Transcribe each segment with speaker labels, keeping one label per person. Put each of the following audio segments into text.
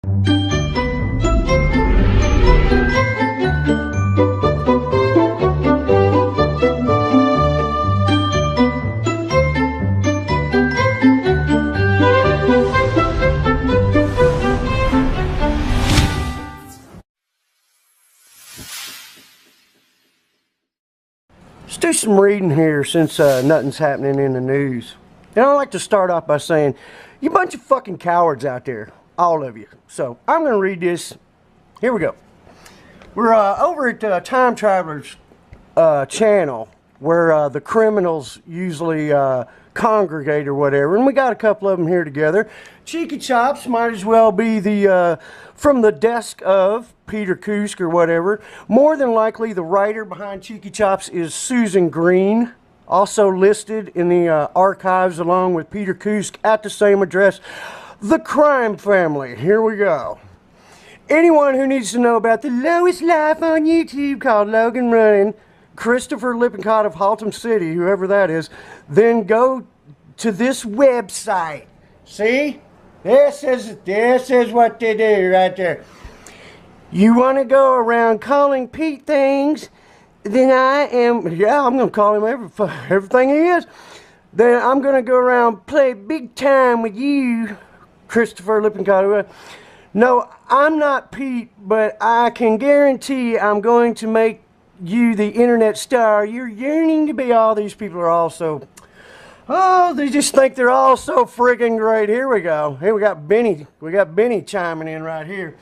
Speaker 1: Let's do some reading here since nothing's happening in the news. And I'd like to start off by saying, you bunch of fucking cowards out there, all of you. So I'm going to read this. Here we go. We're over at Time Traveler's channel, where the criminals usually congregate or whatever, and we got a couple of them here together. Cheeky Chops might as well be the from the desk of Peter Kuske or whatever. More than likely the writer behind Cheeky Chops is Susan Green, also listed in the archives along with Peter Kuske at the same address. The Crime Family. Here we go. Anyone who needs to know about the lowest life on YouTube called Logan running Christopher Lippincott of Haltom City, whoever that is, then go to this website. See? This is what they do right there. You want to go around calling Pete things, then I'm going to call him everything he is. Then I'm going to go around play big time with you, Christopher Lippincott. No, I'm not Pete, but I can guarantee I'm going to make you the internet star you're yearning to be. All these people are also, oh, they just think they're all so friggin' great. Here we go. Here we got Benny. We got Benny chiming in right here.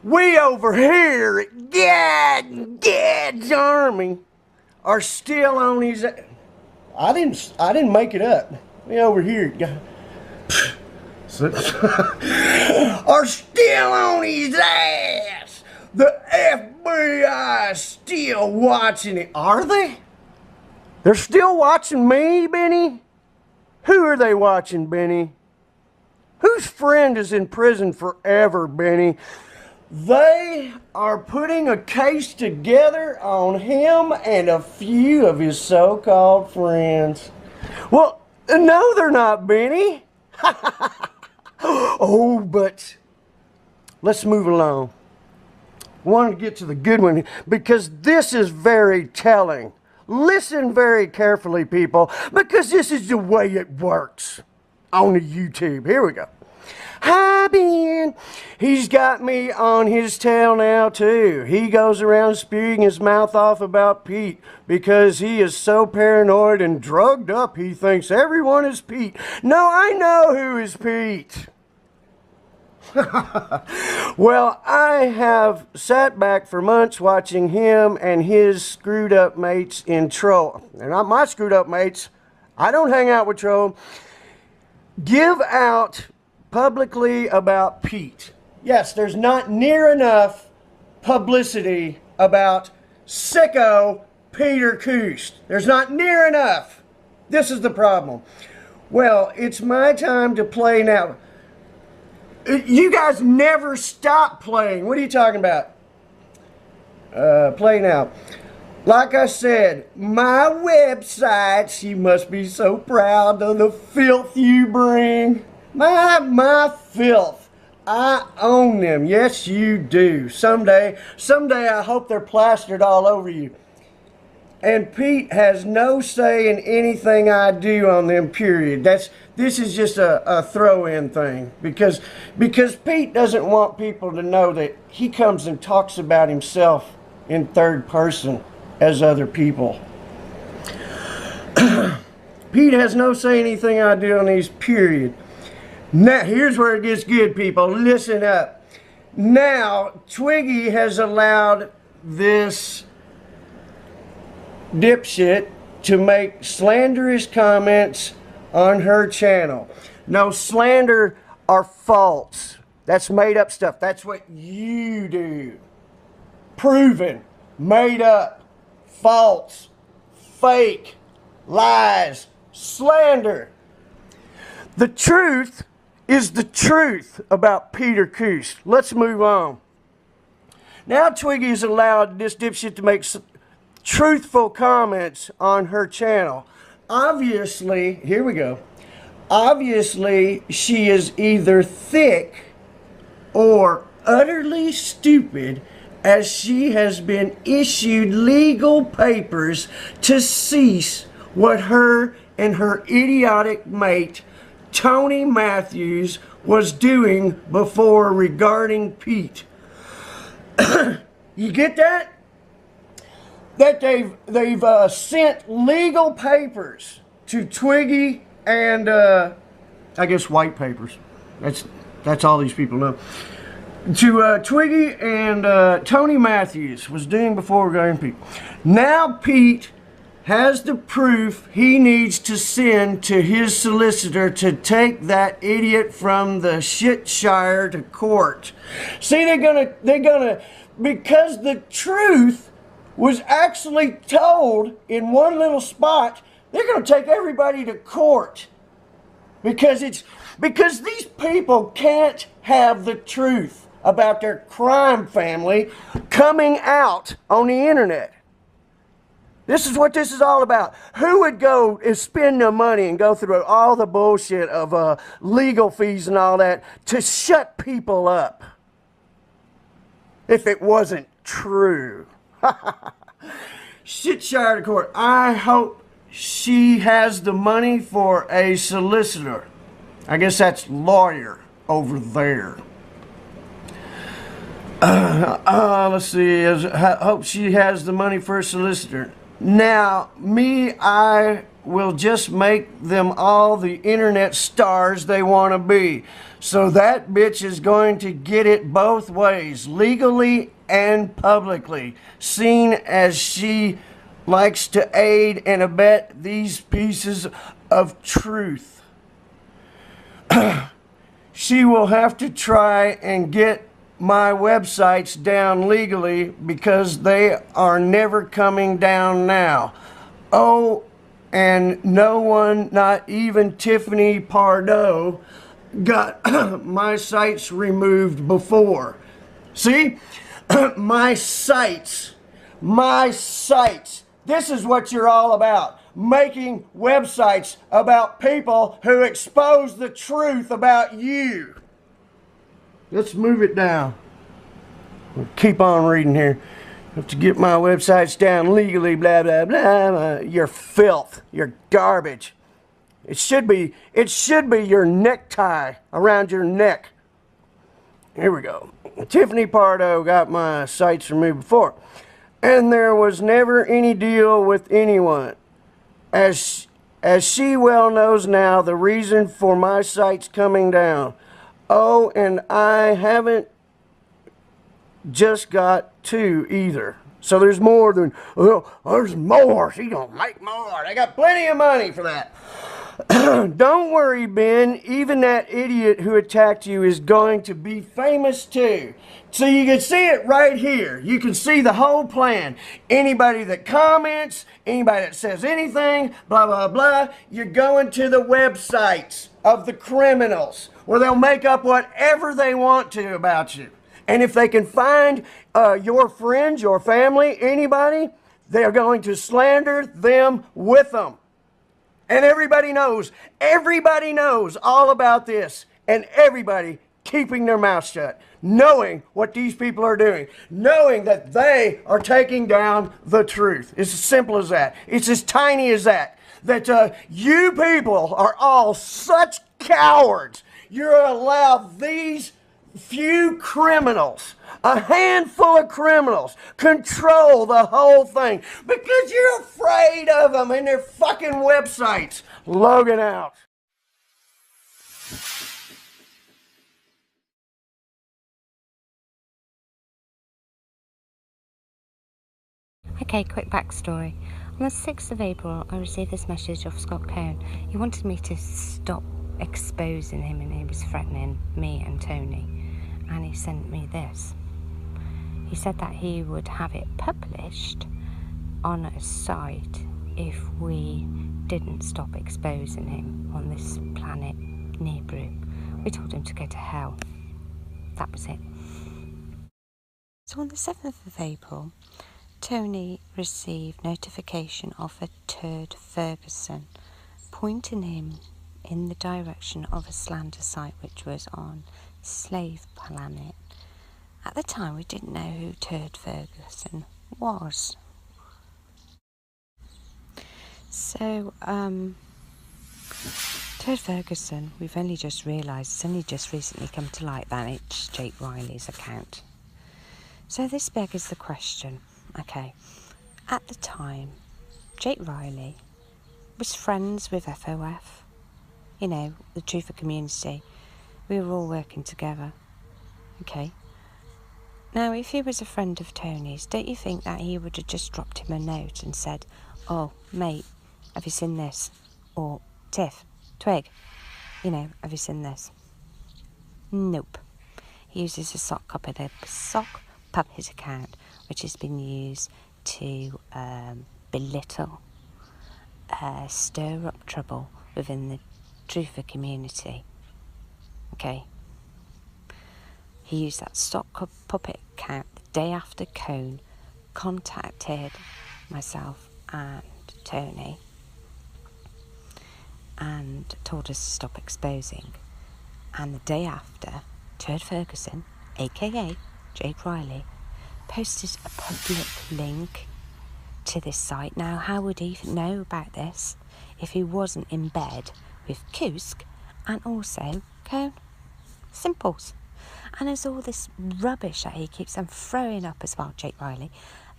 Speaker 1: We over here at Gad's Army are still on his. I didn't make it up. We over here are still on his ass. The FBI is still watching it. Are they? They're still watching me, Benny? Who are they watching, Benny? Whose friend is in prison forever, Benny? They are putting a case together on him and a few of his so-called friends. Well, no, they're not, Benny. Oh, but let's move along. I want to get to the good one because this is very telling. Listen very carefully, people, because this is the way it works on the YouTube. Here we go. Hi, Ben. He's got me on his tail now, too. He goes around spewing his mouth off about Pete because he is so paranoid and drugged up he thinks everyone is Pete. No, I know who is Pete. Well, I have sat back for months watching him and his screwed up mates in troll. They're not my screwed up mates. I don't hang out with troll. Give out publicly about Pete. Yes, there's not near enough publicity about sicko Peter Kuske. There's not near enough. This is the problem. Well, it's my time to play now. You guys never stop playing. What are you talking about? Play now. Like I said, my websites, you must be so proud of the filth you bring. My filth. I own them. Yes, you do. Someday I hope they're plastered all over you. And Pete has no say in anything I do on them, period. This is just a throw-in thing. Because Pete doesn't want people to know that he comes and talks about himself in third person as other people. Pete has no say in anything I do on these, period. Now, here's where it gets good, people. Listen up. Now, Twiggy has allowed this dipshit to make slanderous comments on her channel. No, slander are false. That's made up stuff. That's what you do. Proven, made up, false, fake, lies, slander. The truth is the truth about Peter Kuske. Let's move on. Now Twiggy's allowed this dipshit to make truthful comments on her channel. Obviously, here we go. Obviously, she is either thick or utterly stupid, as she has been issued legal papers to cease what her and her idiotic mate, Tony Matthews, was doing before regarding Pete. You get that? That they've sent legal papers to Twiggy and I guess white papers. That's all these people know. To Twiggy and Tony Matthews was doing before regarding Pete. Now Pete has the proof he needs to send to his solicitor to take that idiot from the shitshire to court. See, they're gonna, because the truth was actually told in one little spot, they're gonna take everybody to court. Because these people can't have the truth about their crime family coming out on the internet. This is what this is all about. Who would go and spend their money and go through all the bullshit of legal fees and all that to shut people up if it wasn't true? Shitshire to court. I hope she has the money for a solicitor. I guess that's lawyer over there. Let's see. I hope she has the money for a solicitor. Now, I will just make them all the internet stars they want to be. So that bitch is going to get it both ways, legally and publicly, seeing as she likes to aid and abet these pieces of truth. She will have to try and get my websites down legally because they are never coming down now. Oh, and no one, not even Tiffany Pardo, got my sites removed before. See? My sites. This is what you're all about. Making websites about people who expose the truth about you. Let's move it down. We'll keep on reading here. Have to get my websites down legally, blah, blah, blah. You're filth. You're garbage. It should be your necktie around your neck. Here we go. Tiffany Pardo got my sites removed before. And there was never any deal with anyone. As she well knows now, the reason for my sites coming down. Oh, and I haven't just got two either. So there's more than, oh, there's more. She gonna make more. They got plenty of money for that. Don't worry, Ben. Even that idiot who attacked you is going to be famous too. So you can see it right here. You can see the whole plan. Anybody that comments, anybody that says anything, blah, blah, blah, you're going to the websites of the criminals where they'll make up whatever they want to about you. And if they can find your friends, your family, anybody, they're going to slander them with them. And everybody knows all about this. And everybody keeping their mouth shut, knowing what these people are doing, knowing that they are taking down the truth. It's as simple as that. It's as tiny as that. That you people are all such cowards. You're allowed these few criminals, a handful of criminals, control the whole thing because you're afraid of them and their fucking websites. Logan out.
Speaker 2: Okay, quick backstory. On the 6th of April, I received this message off Scott Cohn. He wanted me to stop exposing him and he was threatening me and Tony. And he sent me this. He said that he would have it published on a site if we didn't stop exposing him on this planet NIBIRU. We told him to go to hell. That was it. So on the 7th of April, Tony received notification of a turd Ferguson pointing him in the direction of a slander site which was on slave planet. At the time, we didn't know who Turd Ferguson was. So, Turd Ferguson, we've only just realised, it's only just recently come to light that it's Jake Riley's account. So this begs the question, okay, at the time, Jake Riley was friends with FOF, you know, the Truther community. We were all working together, okay. Now, if he was a friend of Tony's, don't you think that he would have just dropped him a note and said, oh, mate, have you seen this? Or, Tiff, Twig, you know, have you seen this? Nope. He uses a sock puppet account, which has been used to belittle, stir up trouble within the Truther community. Okay. He used that stock puppet account the day after Cone contacted myself and Tony and told us to stop exposing. And the day after, Turd Ferguson, aka Jake Riley, posted a public link to this site. Now, how would he even know about this if he wasn't in bed with Kuske and also Cone? Simples. And there's all this rubbish that he keeps on throwing up as well, Jake Riley,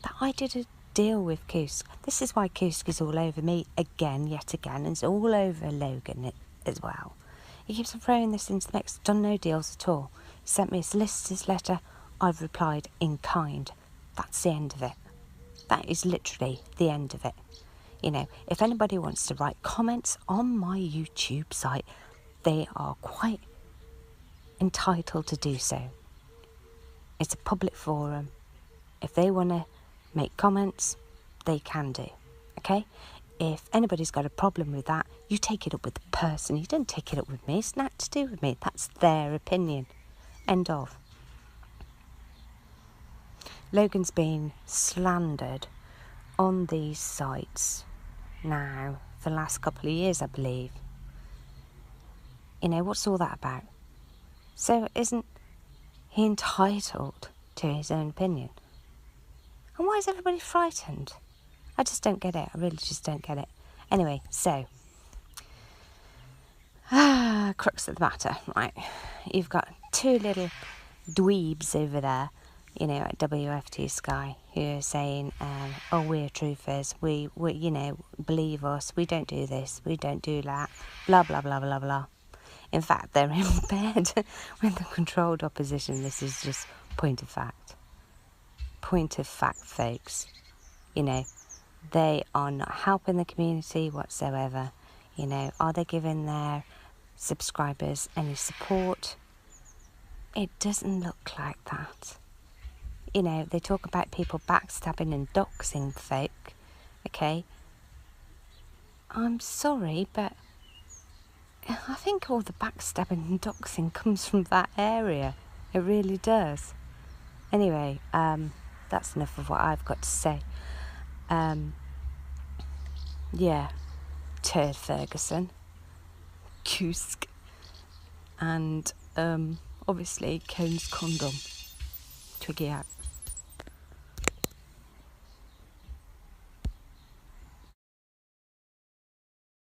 Speaker 2: that I did a deal with Kuske. This is why Kuske is all over me again, yet again, and it's all over Logan as well. He keeps on throwing this into the mix, done no deals at all. He sent me a solicitor's letter, I've replied in kind. That's the end of it. That is literally the end of it. You know, if anybody wants to write comments on my YouTube site, they are quite entitled to do so. It's a public forum. If they want to make comments, they can do. Okay? If anybody's got a problem with that, you take it up with the person. You don't take it up with me. It's not to do with me. That's their opinion. End of. Logan's been slandered on these sites now for the last couple of years, I believe. You know, what's all that about? So isn't he entitled to his own opinion? And why is everybody frightened? I just don't get it. I really just don't get it. Anyway, so, crux of the matter, right? You've got two little dweebs over there, you know, at WFT Sky, who are saying, oh, we're truthers, we, you know, believe us, we don't do this, we don't do that, blah, blah, blah, blah, blah. In fact, they're in bed with the controlled opposition. This is just point of fact. Point of fact, folks. You know, they are not helping the community whatsoever. You know, are they giving their subscribers any support? It doesn't look like that. You know, they talk about people backstabbing and doxing folk, okay? I'm sorry, but I think all the backstabbing and doxing comes from that area. It really does. Anyway, that's enough of what I've got to say. Yeah, Turd Ferguson, Kuske, and obviously Cone's condom. Twiggy out.